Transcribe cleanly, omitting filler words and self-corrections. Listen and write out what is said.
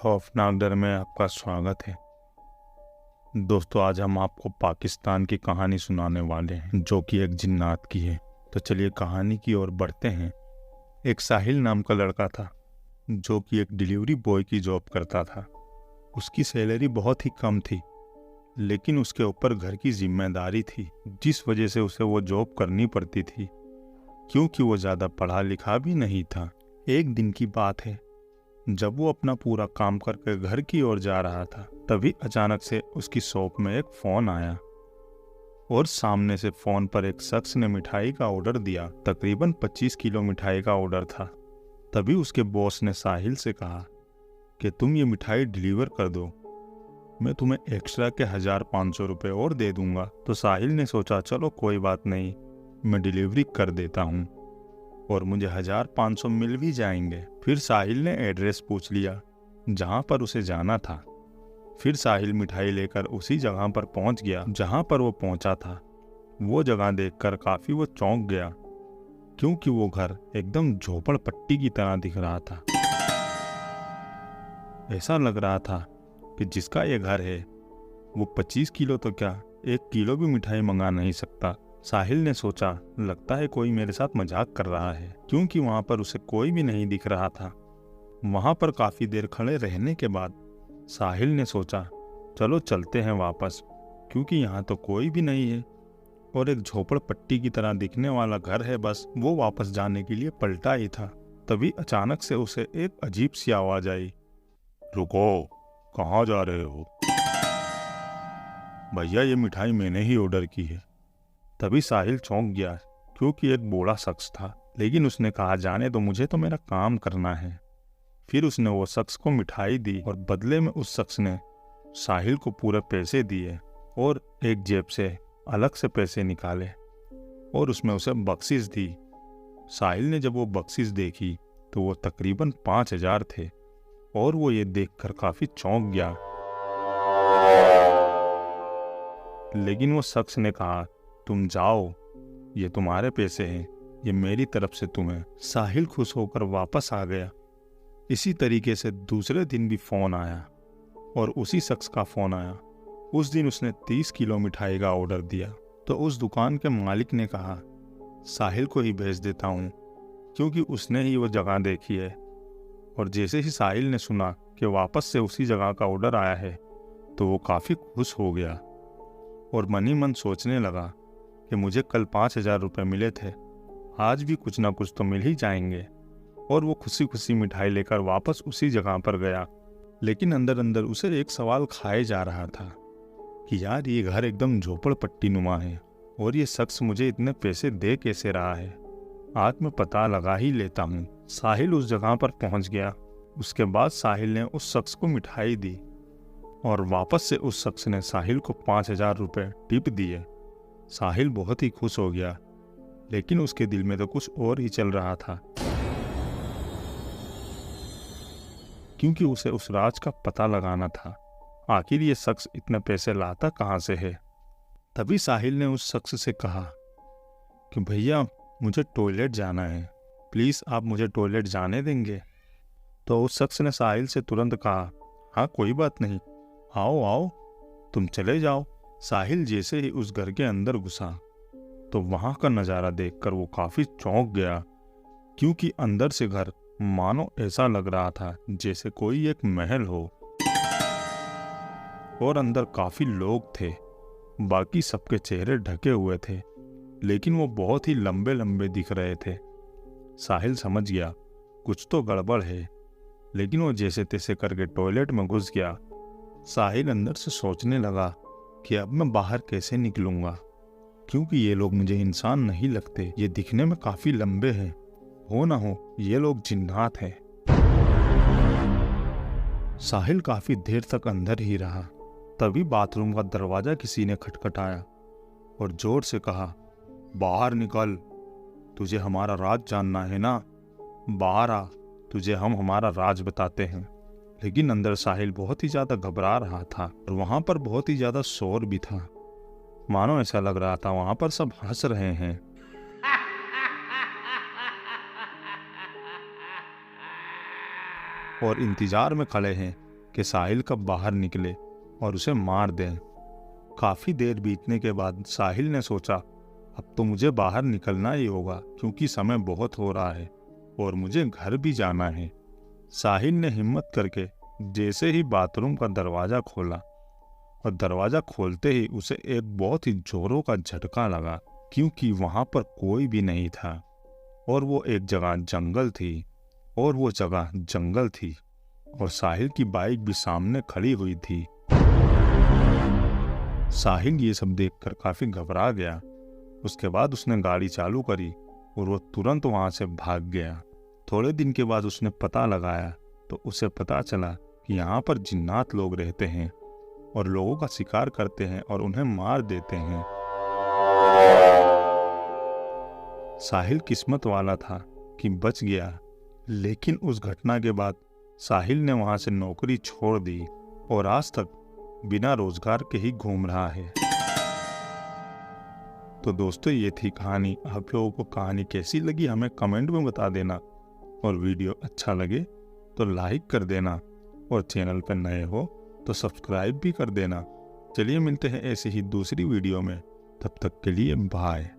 खौफनाक डर में आपका स्वागत है। दोस्तों, आज हम आपको पाकिस्तान की कहानी सुनाने वाले हैं जो कि एक जिन्नात की है। तो चलिए कहानी की ओर बढ़ते हैं। एक साहिल नाम का लड़का था जो कि एक डिलीवरी बॉय की जॉब करता था। उसकी सैलरी बहुत ही कम थी, लेकिन उसके ऊपर घर की जिम्मेदारी थी जिस वजह से उसे वो जॉब करनी पड़ती थी, क्योंकि वो ज़्यादा पढ़ा लिखा भी नहीं था। एक दिन की बात है, जब वो अपना पूरा काम करके घर की ओर जा रहा था, तभी अचानक से उसकी शॉप में एक फ़ोन आया और सामने से फ़ोन पर एक शख्स ने मिठाई का ऑर्डर दिया। तकरीबन 25 किलो मिठाई का ऑर्डर था। तभी उसके बॉस ने साहिल से कहा कि तुम ये मिठाई डिलीवर कर दो, मैं तुम्हें एक्स्ट्रा के 1500 रुपये और दे दूंगा। तो साहिल ने सोचा चलो कोई बात नहीं, मैं डिलीवरी कर देता हूँ और मुझे 1500 मिल भी जाएंगे। फिर साहिल ने एड्रेस पूछ लिया जहाँ पर उसे जाना था। फिर साहिल मिठाई लेकर उसी जगह पर पहुँच गया जहाँ पर वो पहुँचा था। वो जगह देखकर काफ़ी वो चौंक गया, क्योंकि वो घर एकदम झोपड़पट्टी की तरह दिख रहा था। ऐसा लग रहा था कि जिसका ये घर है वो 25 किलो तो क्या 1 किलो भी मिठाई मंगा नहीं सकता। साहिल ने सोचा लगता है कोई मेरे साथ मजाक कर रहा है, क्योंकि वहाँ पर उसे कोई भी नहीं दिख रहा था। वहाँ पर काफ़ी देर खड़े रहने के बाद साहिल ने सोचा चलो चलते हैं वापस, क्योंकि यहाँ तो कोई भी नहीं है और एक झोपड़पट्टी की तरह दिखने वाला घर है। बस वो वापस जाने के लिए पलटा ही था, तभी अचानक से उसे एक अजीब सी आवाज़ आई, रुको, कहाँ जा रहे हो? भैया ये मिठाई मैंने ही ऑर्डर की है। तभी साहिल चौंक गया, क्योंकि एक बूढ़ा शख्स था, लेकिन उसने कहा जाने दो, मुझे तो मेरा काम करना है। फिर उसने वो शख्स को मिठाई दी और बदले में उस शख्स ने साहिल को पूरे पैसे दिए और एक जेब से अलग से पैसे निकाले और उसमें उसे बख्शिश दी। साहिल ने जब वो बख्शिश देखी तो वो तकरीबन 5000 थे और वो ये देखकर काफ़ी चौंक गया। लेकिन वो शख्स ने कहा तुम जाओ, ये तुम्हारे पैसे हैं, ये मेरी तरफ से तुम्हें। साहिल खुश होकर वापस आ गया। इसी तरीके से दूसरे दिन भी फ़ोन आया और उसी शख्स का फ़ोन आया। उस दिन उसने 30 किलो मिठाई का ऑर्डर दिया। तो उस दुकान के मालिक ने कहा साहिल को ही भेज देता हूँ, क्योंकि उसने ही वो जगह देखी है। और जैसे ही साहिल ने सुना कि वापस से उसी जगह का ऑर्डर आया है, तो वो काफ़ी खुश हो गया और मन ही मन सोचने लगा कि मुझे कल 5000 रुपये मिले थे, आज भी कुछ ना कुछ तो मिल ही जाएंगे। और वो खुशी खुशी मिठाई लेकर वापस उसी जगह पर गया। लेकिन अंदर अंदर उसे एक सवाल खाए जा रहा था कि यार ये घर एकदम झोपड़पट्टी नुमा है और ये शख्स मुझे इतने पैसे दे कैसे रहा है, आज मैं पता लगा ही लेता हूँ। साहिल उस जगह पर पहुँच गया। उसके बाद साहिल ने उस शख्स को मिठाई दी और वापस से उस शख्स ने साहिल को 5000 रुपये टिप दिए। साहिल बहुत ही खुश हो गया, लेकिन उसके दिल में तो कुछ और ही चल रहा था, क्योंकि उसे उस राज का पता लगाना था, आखिर ये शख्स इतने पैसे लाता कहाँ से है। तभी साहिल ने उस शख्स से कहा कि भैया मुझे टॉयलेट जाना है, प्लीज़ आप मुझे टॉयलेट जाने देंगे? तो उस शख्स ने साहिल से तुरंत कहा हाँ कोई बात नहीं, आओ आओ तुम चले जाओ। साहिल जैसे ही उस घर के अंदर घुसा तो वहाँ का नज़ारा देखकर वो काफ़ी चौंक गया, क्योंकि अंदर से घर मानो ऐसा लग रहा था जैसे कोई एक महल हो और अंदर काफ़ी लोग थे। बाकी सबके चेहरे ढके हुए थे, लेकिन वो बहुत ही लंबे लंबे दिख रहे थे। साहिल समझ गया कुछ तो गड़बड़ है, लेकिन वो जैसे तैसे करके टॉयलेट में घुस गया। साहिल अंदर से सोचने लगा कि अब मैं बाहर कैसे निकलूंगा, क्योंकि ये लोग मुझे इंसान नहीं लगते, ये दिखने में काफी लंबे हैं, हो ना हो ये लोग जिन्नात हैं। साहिल काफी देर तक अंदर ही रहा। तभी बाथरूम का दरवाजा किसी ने खटखटाया और जोर से कहा बाहर निकल, तुझे हमारा राज जानना है ना, बाहर आ, तुझे हम हमारा राज बताते हैं। लेकिन अंदर साहिल बहुत ही ज़्यादा घबरा रहा था और वहाँ पर बहुत ही ज़्यादा शोर भी था, मानो ऐसा लग रहा था वहाँ पर सब हंस रहे हैं। और इंतजार में खड़े हैं कि साहिल कब बाहर निकले और उसे मार दें। काफ़ी देर बीतने के बाद साहिल ने सोचा, अब तो मुझे बाहर निकलना ही होगा क्योंकि समय बहुत हो रहा है और मुझे घर भी जाना है। साहिल ने हिम्मत करके जैसे ही बाथरूम का दरवाज़ा खोला और दरवाज़ा खोलते ही उसे एक बहुत ही जोरों का झटका लगा, क्योंकि वहाँ पर कोई भी नहीं था और वो एक जगह जंगल थी और साहिल की बाइक भी सामने खड़ी हुई थी। साहिल ये सब देखकर काफ़ी घबरा गया। उसके बाद उसने गाड़ी चालू करी और वो तुरंत वहाँ से भाग गया। थोड़े दिन के बाद उसने पता लगाया तो उसे पता चला कि यहाँ पर जिन्नात लोग रहते हैं और लोगों का शिकार करते हैं और उन्हें मार देते हैं। साहिल किस्मत वाला था कि बच गया, लेकिन उस घटना के बाद साहिल ने वहाँ से नौकरी छोड़ दी और आज तक बिना रोजगार के ही घूम रहा है। तो दोस्तों, ये थी कहानी। आप लोगों को कहानी कैसी लगी हमें कमेंट में बता देना और वीडियो अच्छा लगे तो लाइक कर देना और चैनल पर नए हो तो सब्सक्राइब भी कर देना। चलिए मिलते हैं ऐसे ही दूसरी वीडियो में, तब तक के लिए बाय।